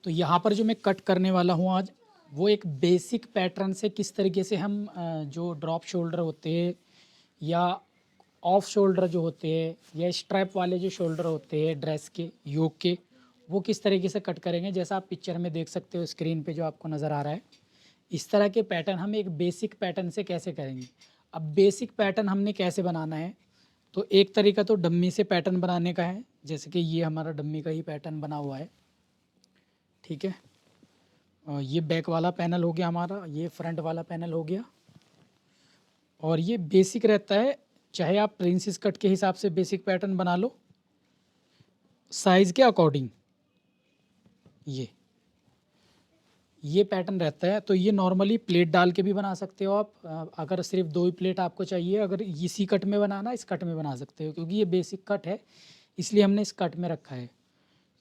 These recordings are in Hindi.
तो यहाँ पर जो मैं कट करने वाला हूँ आज, वो एक बेसिक पैटर्न से किस तरीके से हम जो ड्रॉप शोल्डर होते हैं या ऑफ शोल्डर जो होते हैं या स्ट्रैप वाले जो शोल्डर होते हैं ड्रेस के योक के, वो किस तरीके से कट करेंगे। जैसा आप पिक्चर में देख सकते हो स्क्रीन पे जो आपको नज़र आ रहा है, इस तरह के पैटर्न हम एक बेसिक पैटर्न से कैसे करेंगे। अब बेसिक पैटर्न हमने कैसे बनाना है, तो एक तरीका तो डम्मी से पैटर्न बनाने का है, जैसे कि ये हमारा डम्मी का ही पैटर्न बना हुआ है। ठीक है, ये बैक वाला पैनल हो गया हमारा, ये फ्रंट वाला पैनल हो गया। और ये बेसिक रहता है, चाहे आप प्रिंसेस कट के हिसाब से बेसिक पैटर्न बना लो साइज़ के अकॉर्डिंग। ये पैटर्न रहता है। तो ये नॉर्मली प्लेट डाल के भी बना सकते हो आप, अगर सिर्फ 2 ही प्लेट आपको चाहिए, अगर इसी कट में बनाना इस कट में बना सकते हो, क्योंकि ये बेसिक कट है इसलिए हमने इस कट में रखा है।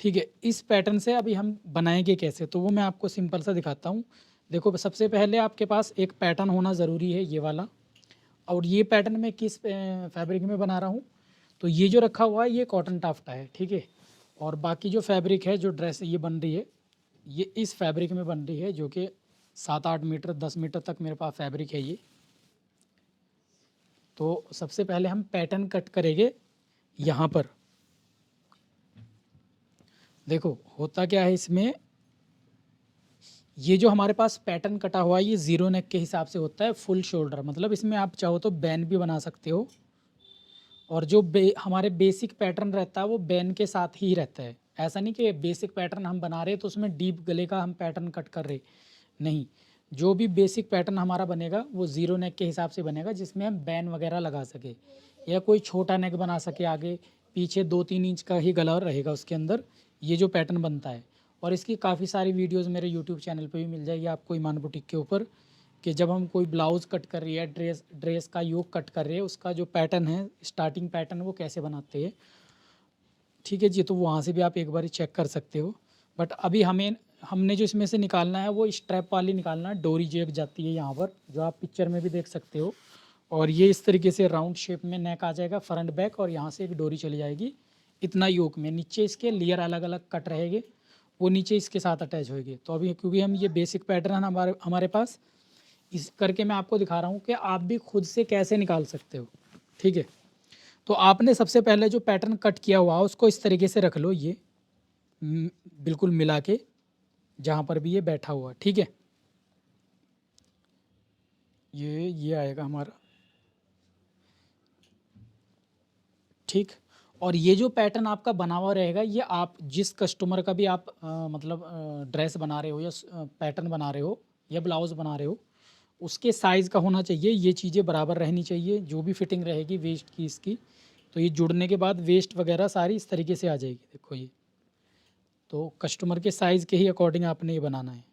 ठीक है, इस पैटर्न से अभी हम बनाएंगे कैसे, तो वो मैं आपको सिंपल सा दिखाता हूँ। देखो, सबसे पहले आपके पास एक पैटर्न होना ज़रूरी है, ये वाला। और ये पैटर्न मैं किस फैब्रिक में बना रहा हूँ, तो ये जो रखा हुआ है ये कॉटन टाफ्टा है। ठीक है, और बाकी जो फैब्रिक है, जो ड्रेस ये बन रही है, ये इस फैब्रिक में बन रही है, जो कि 7-8 मीटर 10 मीटर तक मेरे पास फैब्रिक है ये। तो सबसे पहले हम पैटर्न कट करेंगे यहाँ पर। देखो होता क्या है इसमें, ये जो हमारे पास पैटर्न कटा हुआ है ये ज़ीरो नेक के हिसाब से होता है, फुल शोल्डर। मतलब इसमें आप चाहो तो बैन भी बना सकते हो, और जो हमारे बेसिक पैटर्न रहता है वो बैन के साथ ही रहता है। ऐसा नहीं कि बेसिक पैटर्न हम बना रहे तो उसमें डीप गले का हम पैटर्न कट कर रहे, नहीं। जो भी बेसिक पैटर्न हमारा बनेगा वो ज़ीरो नेक के हिसाब से बनेगा, जिसमें हम बैन वगैरह लगा सके या कोई छोटा नेक बना सके, आगे पीछे 2-3 इंच का ही गला रहेगा उसके अंदर। ये जो पैटर्न बनता है, और इसकी काफ़ी सारी वीडियोस मेरे यूट्यूब चैनल पे भी मिल जाएगी आपको, ईमान बुटीक के ऊपर, कि जब हम कोई ब्लाउज़ कट कर रही है, ड्रेस का योक कट कर रहे हैं, उसका जो पैटर्न है, स्टार्टिंग पैटर्न, वो कैसे बनाते हैं। ठीक है जी, तो वहाँ से भी आप एक बार चेक कर सकते हो। बट अभी हमने जो इसमें से निकालना है वो स्ट्रैप वाली निकालना है, डोरी जो एक जाती है यहाँ पर, जो आप पिक्चर में भी देख सकते हो। और ये इस तरीके से राउंड शेप में नेक आ जाएगा, फ्रंट बैक, और यहाँ से एक डोरी चली जाएगी इतना योक में। नीचे इसके लेयर अलग अलग कट रहेंगे, वो नीचे इसके साथ अटैच होएगी। तो अभी क्योंकि हम ये बेसिक पैटर्न हमारे पास, इस करके मैं आपको दिखा रहा हूँ कि आप भी खुद से कैसे निकाल सकते हो। ठीक है, तो आपने सबसे पहले जो पैटर्न कट किया हुआ उसको इस तरीके से रख लो, ये बिल्कुल मिला के जहाँ पर भी ये बैठा हुआ। ठीक है, ये आएगा हमारा। ठीक, और ये जो पैटर्न आपका बना हुआ रहेगा, ये आप जिस कस्टमर का भी आप मतलब ड्रेस बना रहे हो या पैटर्न बना रहे हो या ब्लाउज़ बना रहे हो, उसके साइज़ का होना चाहिए। ये चीज़ें बराबर रहनी चाहिए, जो भी फिटिंग रहेगी वेस्ट की इसकी। तो ये जुड़ने के बाद वेस्ट वगैरह सारी इस तरीके से आ जाएगी। देखो ये, तो कस्टमर के साइज़ के ही अकॉर्डिंग आपने ये बनाना है।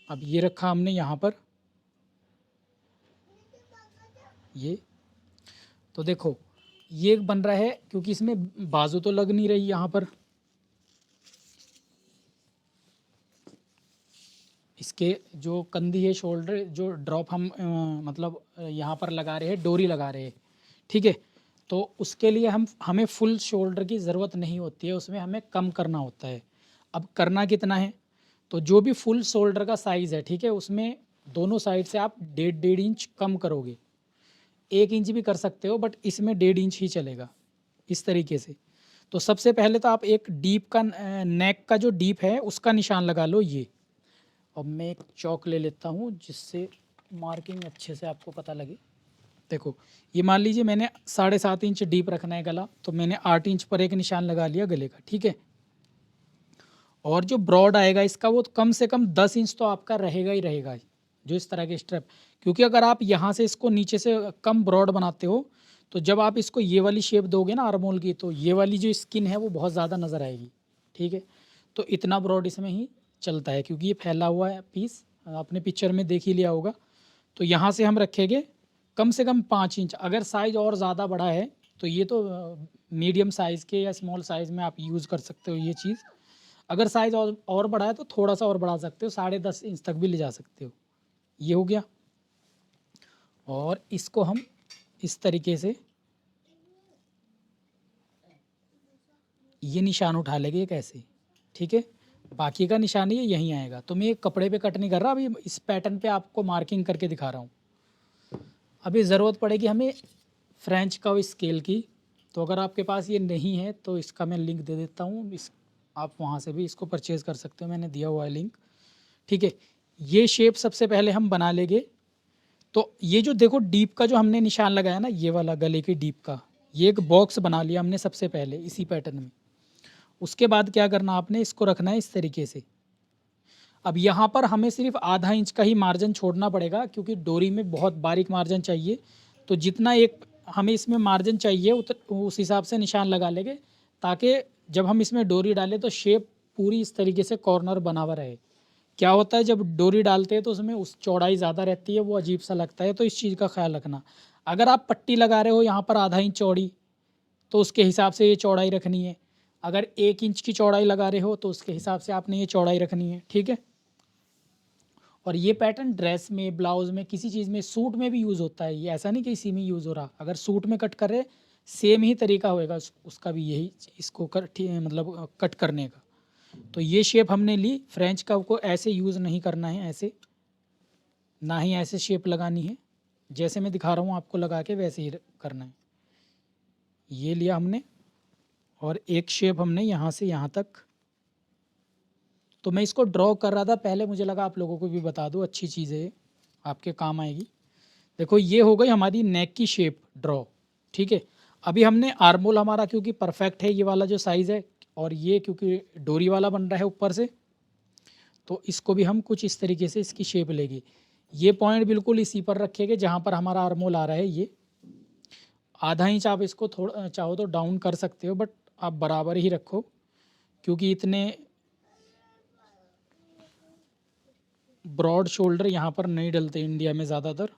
अब ये रखा हमने यहाँ पर, ये तो देखो ये बन रहा है, क्योंकि इसमें बाजू तो लग नहीं रही यहाँ पर, इसके जो कंधी है, शोल्डर जो ड्रॉप हम मतलब यहाँ पर लगा रहे हैं, डोरी लगा रहे हैं। ठीक है, तो उसके लिए हमें फुल शोल्डर की ज़रूरत नहीं होती है, उसमें हमें कम करना होता है। अब करना कितना है, तो जो भी फुल शोल्डर का साइज़ है, ठीक है, उसमें दोनों साइड से आप 1.5 इंच कम करोगे। 1 इंच भी कर सकते हो, बट इसमें 1.5 इंच ही चलेगा, इस तरीके से। तो सबसे पहले तो आप एक डीप का नेक का जो डीप है उसका निशान लगा लो ये। अब मैं एक चौक ले लेता हूँ जिससे मार्किंग अच्छे से आपको पता लगे। देखो, ये मान लीजिए मैंने 7.5 इंच डीप रखना है गला, तो मैंने 8 इंच पर एक निशान लगा लिया गले का। ठीक है, और जो ब्रॉड आएगा इसका, वो कम से कम 10 इंच तो आपका रहेगा ही रहेगा, जो इस तरह के स्ट्रेप। क्योंकि अगर आप यहाँ से इसको नीचे से कम ब्रॉड बनाते हो, तो जब आप इसको ये वाली शेप दोगे ना आर्मोल की, तो ये वाली जो स्किन है वो बहुत ज़्यादा नज़र आएगी। ठीक है, तो इतना ब्रॉड इसमें ही चलता है, क्योंकि ये फैला हुआ है पीस, आपने पिक्चर में देख ही लिया होगा। तो यहाँ से हम रखेंगे कम से कम 5 इंच। अगर साइज़ और ज़्यादा बड़ा है तो ये तो मीडियम साइज़ के या स्मॉल साइज़ में आप यूज़ कर सकते हो ये चीज़। अगर साइज़ और बड़ा है तो थोड़ा सा और बढ़ा सकते हो, 10.5 इंच तक भी ले जा सकते हो। ये हो गया, और इसको हम इस तरीके से ये निशान उठा लेंगे एक ऐसे। ठीक है, बाकी का निशान ये यहीं आएगा। तो मैं ये कपड़े पे कट नहीं कर रहा, अभी इस पैटर्न पे आपको मार्किंग करके दिखा रहा हूँ। अभी ज़रूरत पड़ेगी हमें फ्रेंच कर्व स्केल की, तो अगर आपके पास ये नहीं है तो इसका मैं लिंक दे देता हूँ, इस आप वहाँ से भी इसको परचेज़ कर सकते हो, मैंने दिया हुआ है लिंक। ठीक है, ये शेप सबसे पहले हम बना लेंगे। तो ये जो देखो डीप का जो हमने निशान लगाया ना, ये वाला गले की डीप का, ये एक बॉक्स बना लिया हमने सबसे पहले इसी पैटर्न में। उसके बाद क्या करना, आपने इसको रखना है इस तरीके से। अब यहाँ पर हमें सिर्फ आधा इंच का ही मार्जिन छोड़ना पड़ेगा, क्योंकि डोरी में बहुत बारीक मार्जिन चाहिए। तो जितना एक हमें इसमें मार्जिन चाहिए उस हिसाब से निशान लगा लेंगे, ताकि जब हम इसमें डोरी डालें तो शेप पूरी इस तरीके से कॉर्नर बना हुआ रहे। क्या होता है जब डोरी डालते हैं तो उसमें उस चौड़ाई ज़्यादा रहती है, वो अजीब सा लगता है, तो इस चीज़ का ख्याल रखना। अगर आप पट्टी लगा रहे हो यहाँ पर आधा इंच चौड़ी, तो उसके हिसाब से ये चौड़ाई रखनी है। अगर 1 इंच की चौड़ाई लगा रहे हो तो उसके हिसाब से आपने ये चौड़ाई रखनी है। ठीक है, और ये पैटर्न ड्रेस में, ब्लाउज में, किसी चीज़ में, सूट में भी यूज़ होता है। ये ऐसा नहीं कि इसी में यूज़ हो रहा, अगर सूट में कट कर रहे सेम ही तरीका होएगा उसका भी, यही इसको मतलब कट करने का। तो ये शेप हमने ली। फ्रेंच कर्व को ऐसे यूज़ नहीं करना है, ऐसे ना ही ऐसे शेप लगानी है, जैसे मैं दिखा रहा हूँ आपको लगा के वैसे ही करना है। ये लिया हमने, और एक शेप हमने यहाँ से यहाँ तक। तो मैं इसको ड्रॉ कर रहा था पहले, मुझे लगा आप लोगों को भी बता दूँ, अच्छी चीज़ है, आपके काम आएगी। देखो ये हो गई हमारी नेक की शेप ड्रॉ। ठीक है, अभी हमने आर्मोल हमारा क्योंकि परफेक्ट है, ये वाला जो साइज़ है, और ये क्योंकि डोरी वाला बन रहा है ऊपर से, तो इसको भी हम कुछ इस तरीके से इसकी शेप लेंगे। ये पॉइंट बिल्कुल इसी पर रखेंगे जहाँ पर हमारा आर्मोल आ रहा है। ये आधा इंच आप इसको थोड़ा चाहो तो डाउन कर सकते हो, बट आप बराबर ही रखो, क्योंकि इतने ब्रॉड शोल्डर यहाँ पर नहीं डलते इंडिया में ज़्यादातर।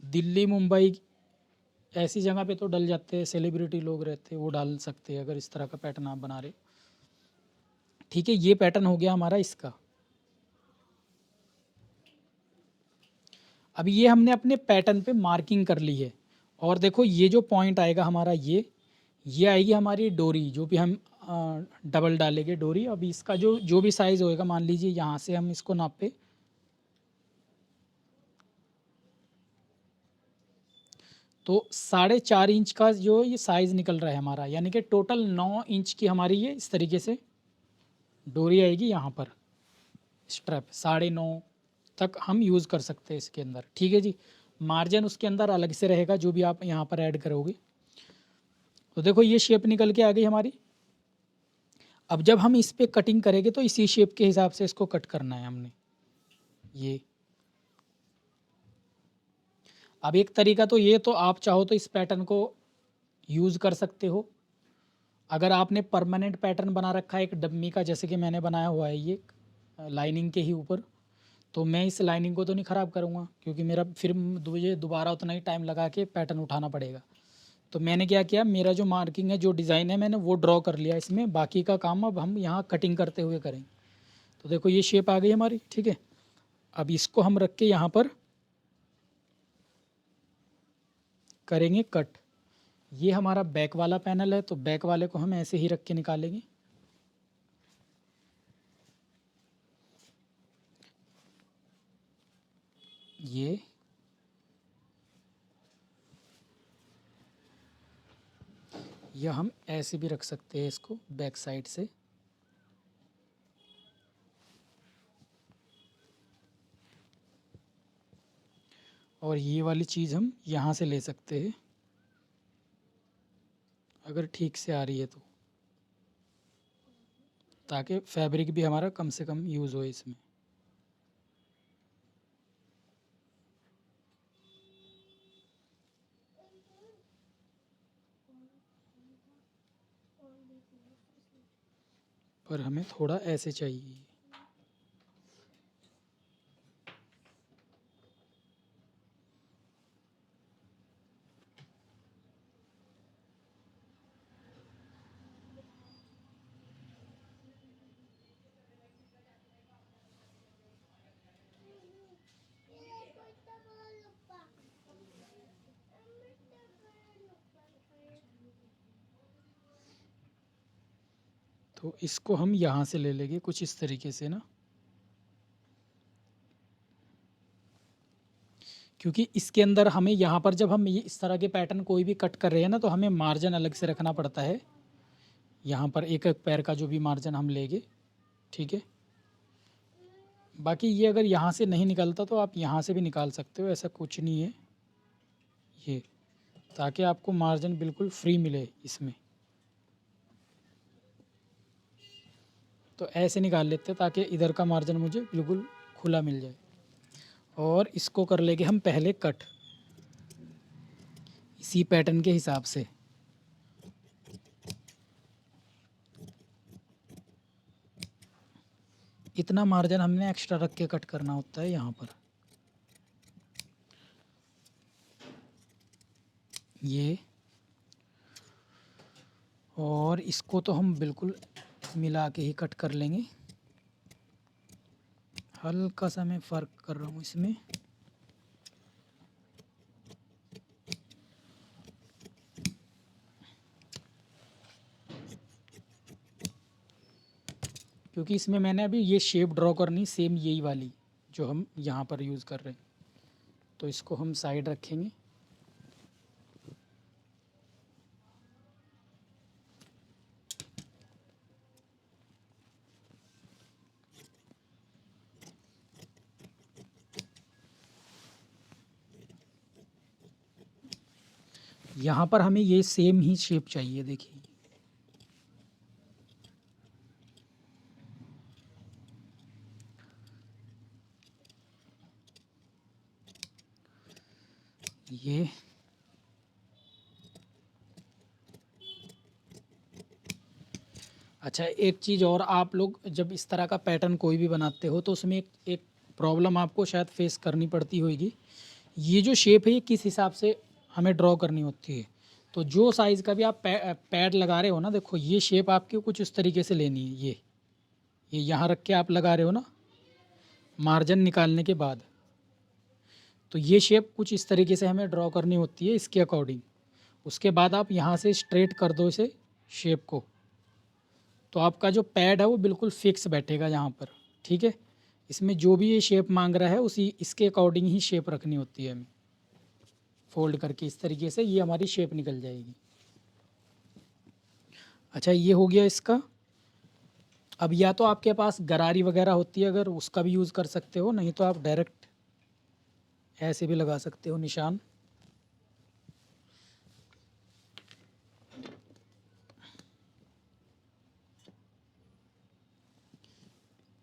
दिल्ली, मुंबई ऐसी जगह पे तो डल जाते हैं, सेलिब्रिटी लोग रहते हैं वो डाल सकते हैं अगर इस तरह का पैटर्न आप बना रहे। ठीक है, ये पैटर्न हो गया हमारा इसका। अब ये हमने अपने पैटर्न पे मार्किंग कर ली है, और देखो ये जो पॉइंट आएगा हमारा, ये आएगी हमारी डोरी, जो भी हम डबल डालेंगे डोरी। अभी इसका जो जो भी साइज़ होएगा, मान लीजिए यहाँ से हम इसको नापे, तो 4.5 इंच का जो ये साइज़ निकल रहा है हमारा, यानी कि टोटल 9 इंच की हमारी ये इस तरीके से डोरी आएगी यहाँ पर। स्ट्रैप 9.5 तक हम यूज़ कर सकते हैं इसके अंदर। ठीक है जी, मार्जिन उसके अंदर अलग से रहेगा जो भी आप यहाँ पर ऐड करोगे। तो देखो ये शेप निकल के आ गई हमारी। अब जब हम इस पे कटिंग करेंगे तो इसी शेप के हिसाब से इसको कट करना है हमने। ये अब एक तरीका तो ये, तो आप चाहो तो इस पैटर्न को यूज़ कर सकते हो। अगर आपने परमानेंट पैटर्न बना रखा है एक डम्मी का, जैसे कि मैंने बनाया हुआ है ये लाइनिंग के ही ऊपर, तो मैं इस लाइनिंग को तो नहीं ख़राब करूँगा, क्योंकि मेरा फिर मुझे दोबारा उतना ही टाइम लगा के पैटर्न उठाना पड़ेगा। तो मैंने क्या किया, मेरा जो मार्किंग है, जो डिज़ाइन है, मैंने वो ड्रॉ कर लिया इसमें, बाकी का काम अब हम यहाँ कटिंग करते हुए करेंगे। तो देखो ये शेप आ गई हमारी। ठीक है, अब इसको हम रख के यहाँ पर करेंगे कट। ये हमारा बैक वाला पैनल है, तो बैक वाले को हम ऐसे ही रख के निकालेंगे। ये या हम ऐसे भी रख सकते हैं इसको बैक साइड से। और ये वाली चीज़ हम यहाँ से ले सकते हैं, अगर ठीक से आ रही है तो, ताकि फैब्रिक भी हमारा कम से कम यूज़ हो इसमें। पर हमें थोड़ा ऐसे चाहिए। तो इसको हम यहाँ से ले लेंगे कुछ इस तरीके से ना, क्योंकि इसके अंदर हमें यहाँ पर जब हम ये इस तरह के पैटर्न कोई भी कट कर रहे हैं ना, तो हमें मार्जिन अलग से रखना पड़ता है। यहाँ पर एक एक पैर का जो भी मार्जिन हम लेंगे, ठीक है। बाकी ये अगर यहाँ से नहीं निकलता तो आप यहाँ से भी निकाल सकते हो, ऐसा कुछ नहीं है ये, ताकि आपको मार्जिन बिल्कुल फ्री मिले इसमें। तो ऐसे निकाल लेते हैं ताकि इधर का मार्जिन मुझे बिल्कुल खुला मिल जाए। और इसको कर लेंगे हम पहले कट इसी पैटर्न के हिसाब से। इतना मार्जिन हमने एक्स्ट्रा रख के कट करना होता है यहाँ पर। ये और इसको तो हम बिल्कुल मिला के ही कट कर लेंगे। हल्का सा मैं फ़र्क कर रहा हूँ इसमें। क्योंकि इसमें मैंने अभी ये शेप ड्रॉ करनी सेम यही वाली जो हम यहाँ पर यूज़ कर रहे हैं, तो इसको हम साइड रखेंगे। यहाँ पर हमें ये सेम ही शेप चाहिए, देखिए। ये अच्छा, एक चीज़ और, आप लोग जब इस तरह का पैटर्न कोई भी बनाते हो तो उसमें एक प्रॉब्लम आपको शायद फेस करनी पड़ती होगी। ये जो शेप है ये किस हिसाब से हमें ड्रॉ करनी होती है। तो जो साइज़ का भी आप पैड लगा रहे हो ना, देखो ये शेप आपकी कुछ इस तरीके से लेनी है। ये यहाँ रख के आप लगा रहे हो ना मार्जिन निकालने के बाद, तो ये शेप कुछ इस तरीके से हमें ड्रॉ करनी होती है इसके अकॉर्डिंग। उसके बाद आप यहाँ से स्ट्रेट कर दो इसे शेप को, तो आपका जो पैड है वो बिल्कुल फिक्स बैठेगा यहाँ पर, ठीक है। इसमें जो भी ये शेप मांग रहा है उसी इसके अकॉर्डिंग ही शेप रखनी होती है हमें। फोल्ड करके इस तरीके से ये हमारी शेप निकल जाएगी। अच्छा, ये हो गया इसका। अब या तो आपके पास गरारी वगैरह होती है, अगर उसका भी यूज़ कर सकते हो, नहीं तो आप डायरेक्ट ऐसे भी लगा सकते हो निशान।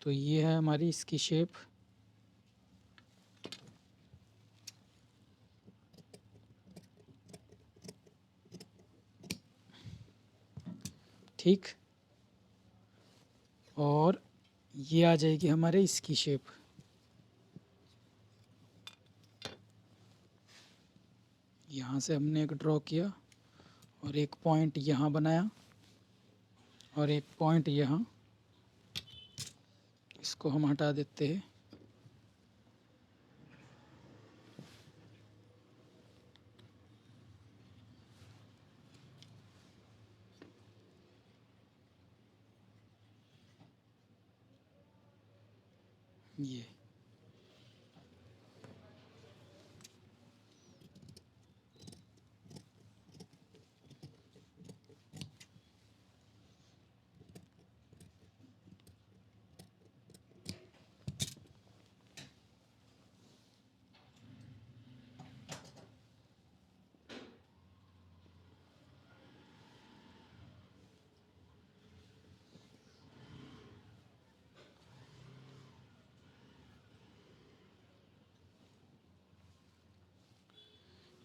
तो ये है हमारी इसकी शेप। ठीक, और ये आ जाएगी हमारे इसकी शेप। यहाँ से हमने एक ड्रॉ किया और एक पॉइंट यहाँ बनाया और एक पॉइंट यहाँ, इसको हम हटा देते हैं। ये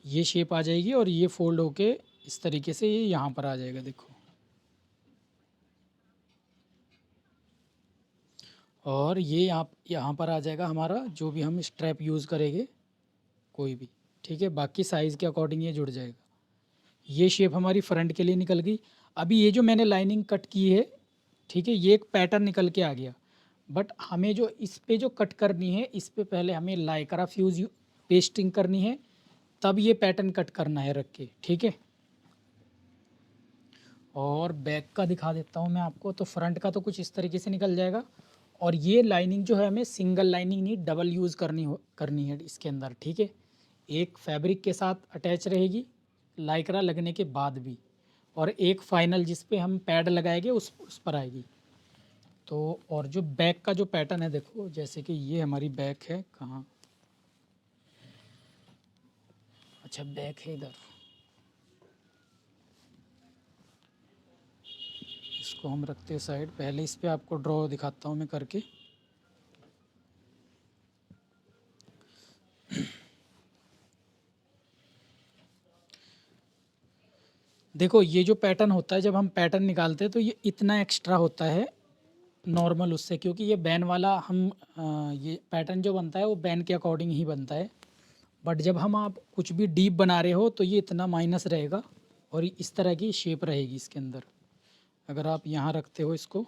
ये शेप आ जाएगी और ये फोल्ड होके इस तरीके से ये यहाँ पर आ जाएगा, देखो। और ये यहाँ पर आ जाएगा हमारा जो भी हम स्ट्रैप यूज़ करेंगे कोई भी, ठीक है। बाकी साइज़ के अकॉर्डिंग ये जुड़ जाएगा। ये शेप हमारी फ्रंट के लिए निकल गई। अभी ये जो मैंने लाइनिंग कट की है, ठीक है, ये एक पैटर्न निकल के आ गया। बट हमें जो इस पे जो कट करनी है, इस पे पहले हमें लाइक्रा फ्यूज़ पेस्टिंग करनी है, तब ये पैटर्न कट करना है रख के, ठीक है। और बैक का दिखा देता हूँ मैं आपको। तो फ्रंट का तो कुछ इस तरीके से निकल जाएगा। और ये लाइनिंग जो है हमें सिंगल लाइनिंग नहीं, डबल यूज़ करनी है इसके अंदर, ठीक है। एक फैब्रिक के साथ अटैच रहेगी लाइक्रा लगने के बाद भी, और एक फाइनल जिस पे हम पैड लगाएंगे उस पर आएगी। तो और जो बैक का जो पैटर्न है देखो, जैसे कि ये हमारी बैक है, कहाँ, अच्छा बैक है इधर, इसको हम रखते हैं साइड। पहले इस पे आपको ड्रॉ दिखाता हूँ मैं करके। देखो ये जो पैटर्न होता है, जब हम पैटर्न निकालते हैं तो ये इतना एक्स्ट्रा होता है नॉर्मल उससे, क्योंकि ये बैन वाला हम ये पैटर्न जो बनता है वो बैन के अकॉर्डिंग ही बनता है। बट जब हम आप कुछ भी डीप बना रहे हो तो ये इतना माइनस रहेगा और इस तरह की शेप रहेगी इसके अंदर, अगर आप यहाँ रखते हो इसको।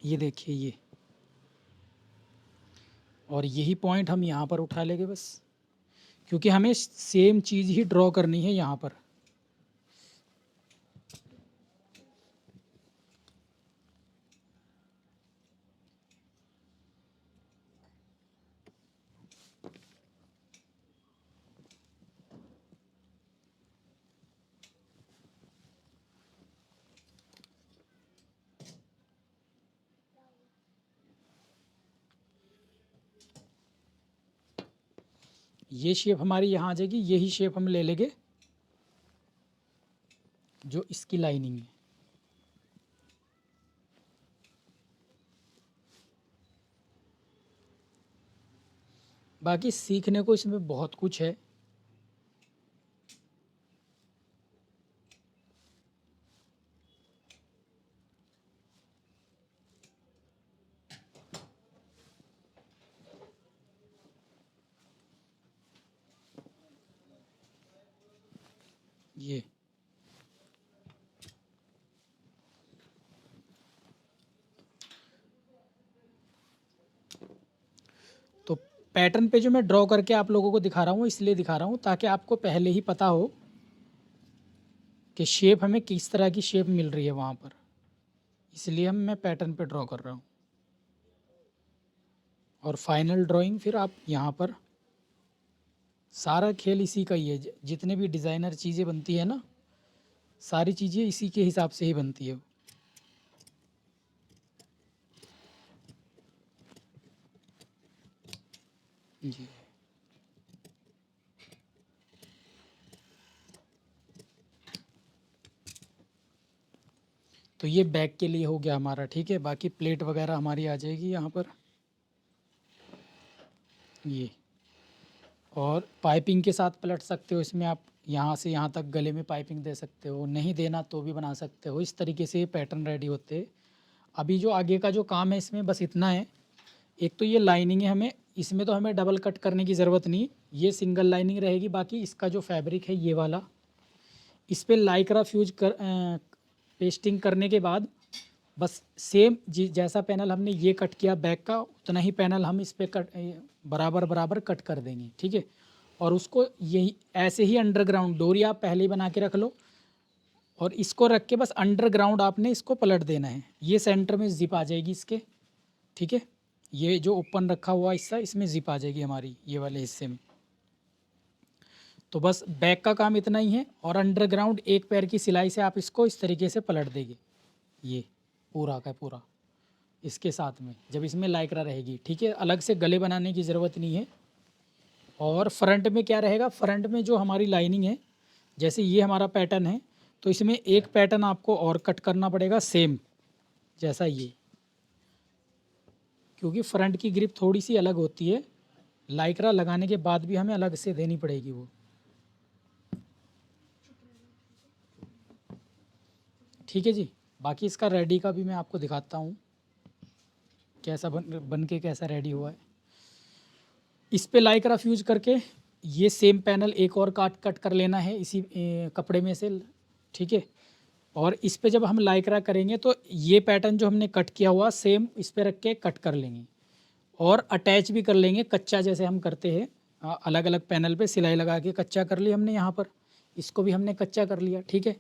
ये देखिए ये, और यही पॉइंट हम यहाँ पर उठा लेंगे बस, क्योंकि हमें सेम चीज़ ही ड्रॉ करनी है यहाँ पर। ये शेप हमारी यहाँ आ जाएगी, यही शेप हम ले लेंगे जो इसकी लाइनिंग है। बाकी सीखने को इसमें बहुत कुछ है। ये तो पैटर्न पे जो मैं ड्रॉ करके आप लोगों को दिखा रहा हूँ, इसलिए दिखा रहा हूँ ताकि आपको पहले ही पता हो कि शेप हमें किस तरह की शेप मिल रही है वहाँ पर, इसलिए मैं पैटर्न पे ड्रॉ कर रहा हूँ। और फाइनल ड्राइंग फिर आप यहाँ पर, सारा खेल इसी का ही है। जितने भी डिज़ाइनर चीज़ें बनती है ना, सारी चीज़ें इसी के हिसाब से ही बनती है। जी, तो ये बैक के लिए हो गया हमारा, ठीक है। बाकी प्लेट वगैरह हमारी आ जाएगी यहाँ पर, ये। और पाइपिंग के साथ पलट सकते हो इसमें आप, यहाँ से यहाँ तक गले में पाइपिंग दे सकते हो, नहीं देना तो भी बना सकते हो। इस तरीके से ये पैटर्न रेडी होते हैं। अभी जो आगे का जो काम है इसमें बस इतना है। एक तो ये लाइनिंग है, हमें इसमें तो हमें डबल कट करने की ज़रूरत नहीं, ये सिंगल लाइनिंग रहेगी। बाकी इसका जो फैब्रिक है ये वाला, इस पर लाइक्रा फ्यूज कर पेस्टिंग करने के बाद बस सेम जैसा पैनल हमने ये कट किया बैक का, उतना ही पैनल हम इस पर कट बराबर बराबर कट कर देंगे, ठीक है। और उसको यही ऐसे ही अंडरग्राउंड डोरी आप पहले ही बना के रख लो, और इसको रख के बस अंडरग्राउंड आपने इसको पलट देना है। ये सेंटर में जिप आ जाएगी इसके, ठीक है। ये जो ओपन रखा हुआ हिस्सा, इसमें जिप आ जाएगी हमारी ये वाले हिस्से में। तो बस बैक का काम इतना ही है। और अंडरग्राउंड एक पैर की सिलाई से आप इसको इस तरीके से पलट देंगे, ये पूरा का पूरा इसके साथ में, जब इसमें लाइक्रा रहेगी, ठीक है। अलग से गले बनाने की ज़रूरत नहीं है। और फ्रंट में क्या रहेगा, फ्रंट में जो हमारी लाइनिंग है, जैसे ये हमारा पैटर्न है, तो इसमें एक पैटर्न आपको और कट करना पड़ेगा सेम जैसा ये, क्योंकि फ्रंट की ग्रिप थोड़ी सी अलग होती है। लाइक्रा लगाने के बाद भी हमें अलग से देनी पड़ेगी वो, ठीक है जी। बाकी इसका रेडी का भी मैं आपको दिखाता हूँ कैसा बन के कैसा रेडी हुआ है। इस पे लाइक्रा फ्यूज करके ये सेम पैनल एक और कट कर लेना है इसी कपड़े में से, ठीक है। और इस पे जब हम लाइक्रा करेंगे तो ये पैटर्न जो हमने कट किया हुआ सेम इस पे रख के कट कर लेंगे। और अटैच भी कर लेंगे कच्चा, जैसे हम करते हैं अलग अलग पैनल पे सिलाई लगा के कच्चा कर लिया हमने यहाँ पर, इसको भी हमने कच्चा कर लिया। ठीक है,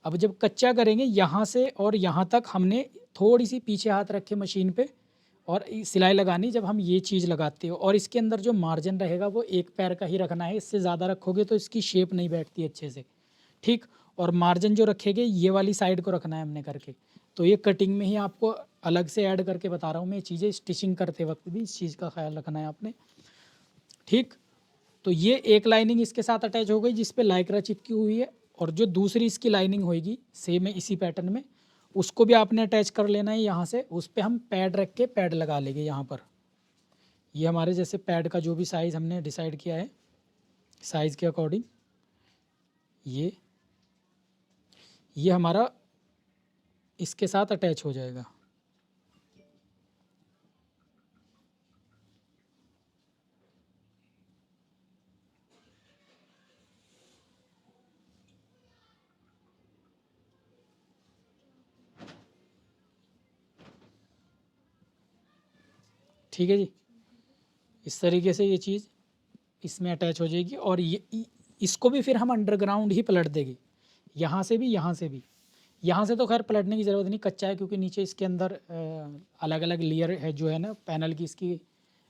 अब जब कच्चा करेंगे यहाँ से और यहाँ तक हमने थोड़ी सी पीछे हाथ रखे मशीन पे और सिलाई लगानी जब हम ये चीज़ लगाते हो। और इसके अंदर जो मार्जिन रहेगा वो एक पैर का ही रखना है, इससे ज़्यादा रखोगे तो इसकी शेप नहीं बैठती अच्छे से। ठीक, और मार्जिन जो रखेंगे ये वाली साइड को रखना है हमने करके। तो ये कटिंग में ही आपको अलग से ऐड करके बता रहा हूँ मैं ये चीज़ें, स्टिचिंग करते वक्त भी इस चीज़ का ख्याल रखना है आपने। ठीक, तो ये एक लाइनिंग इसके साथ अटैच हो गई जिस पे लाइक्रा चिपकी हुई है, और जो दूसरी इसकी लाइनिंग होगी सेम है इसी पैटर्न में, उसको भी आपने अटैच कर लेना है यहाँ से। उस पर हम पैड रख के पैड लगा लेंगे यहाँ पर। ये हमारे जैसे पैड का जो भी साइज़ हमने डिसाइड किया है साइज़ के अकॉर्डिंग ये हमारा इसके साथ अटैच हो जाएगा। ठीक है जी, इस तरीके से ये चीज़ इसमें अटैच हो जाएगी। और ये इसको भी फिर हम अंडरग्राउंड ही पलट देंगे, यहाँ से भी यहाँ से भी। यहाँ से तो खैर पलटने की ज़रूरत नहीं, कच्चा है, क्योंकि नीचे इसके अंदर अलग अलग लेयर है जो है ना पैनल की, इसकी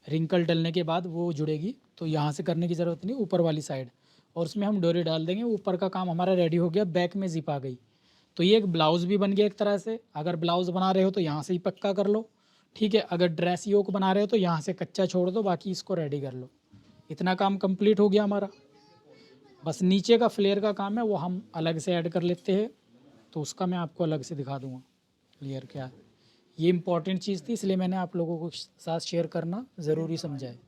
रिंकल डलने के बाद वो जुड़ेगी, तो यहाँ से करने की ज़रूरत नहीं, ऊपर वाली साइड। और उसमें हम डोरी डाल देंगे। ऊपर का काम हमारा रेडी हो गया, बैक में जिप आ गई। तो ये एक ब्लाउज़ भी बन गया एक तरह से। अगर ब्लाउज़ बना रहे हो तो यहाँ से ही पक्का कर लो। ठीक है, अगर ड्रेस योक बना रहे हो तो यहाँ से कच्चा छोड़ दो, बाकी इसको रेडी कर लो। इतना काम कंप्लीट हो गया हमारा। बस नीचे का फ्लेयर का काम है वो हम अलग से ऐड कर लेते हैं, तो उसका मैं आपको अलग से दिखा दूँगा क्लियर क्या है। ये इंपॉर्टेंट चीज़ थी, इसलिए मैंने आप लोगों को साथ शेयर करना ज़रूरी समझा है।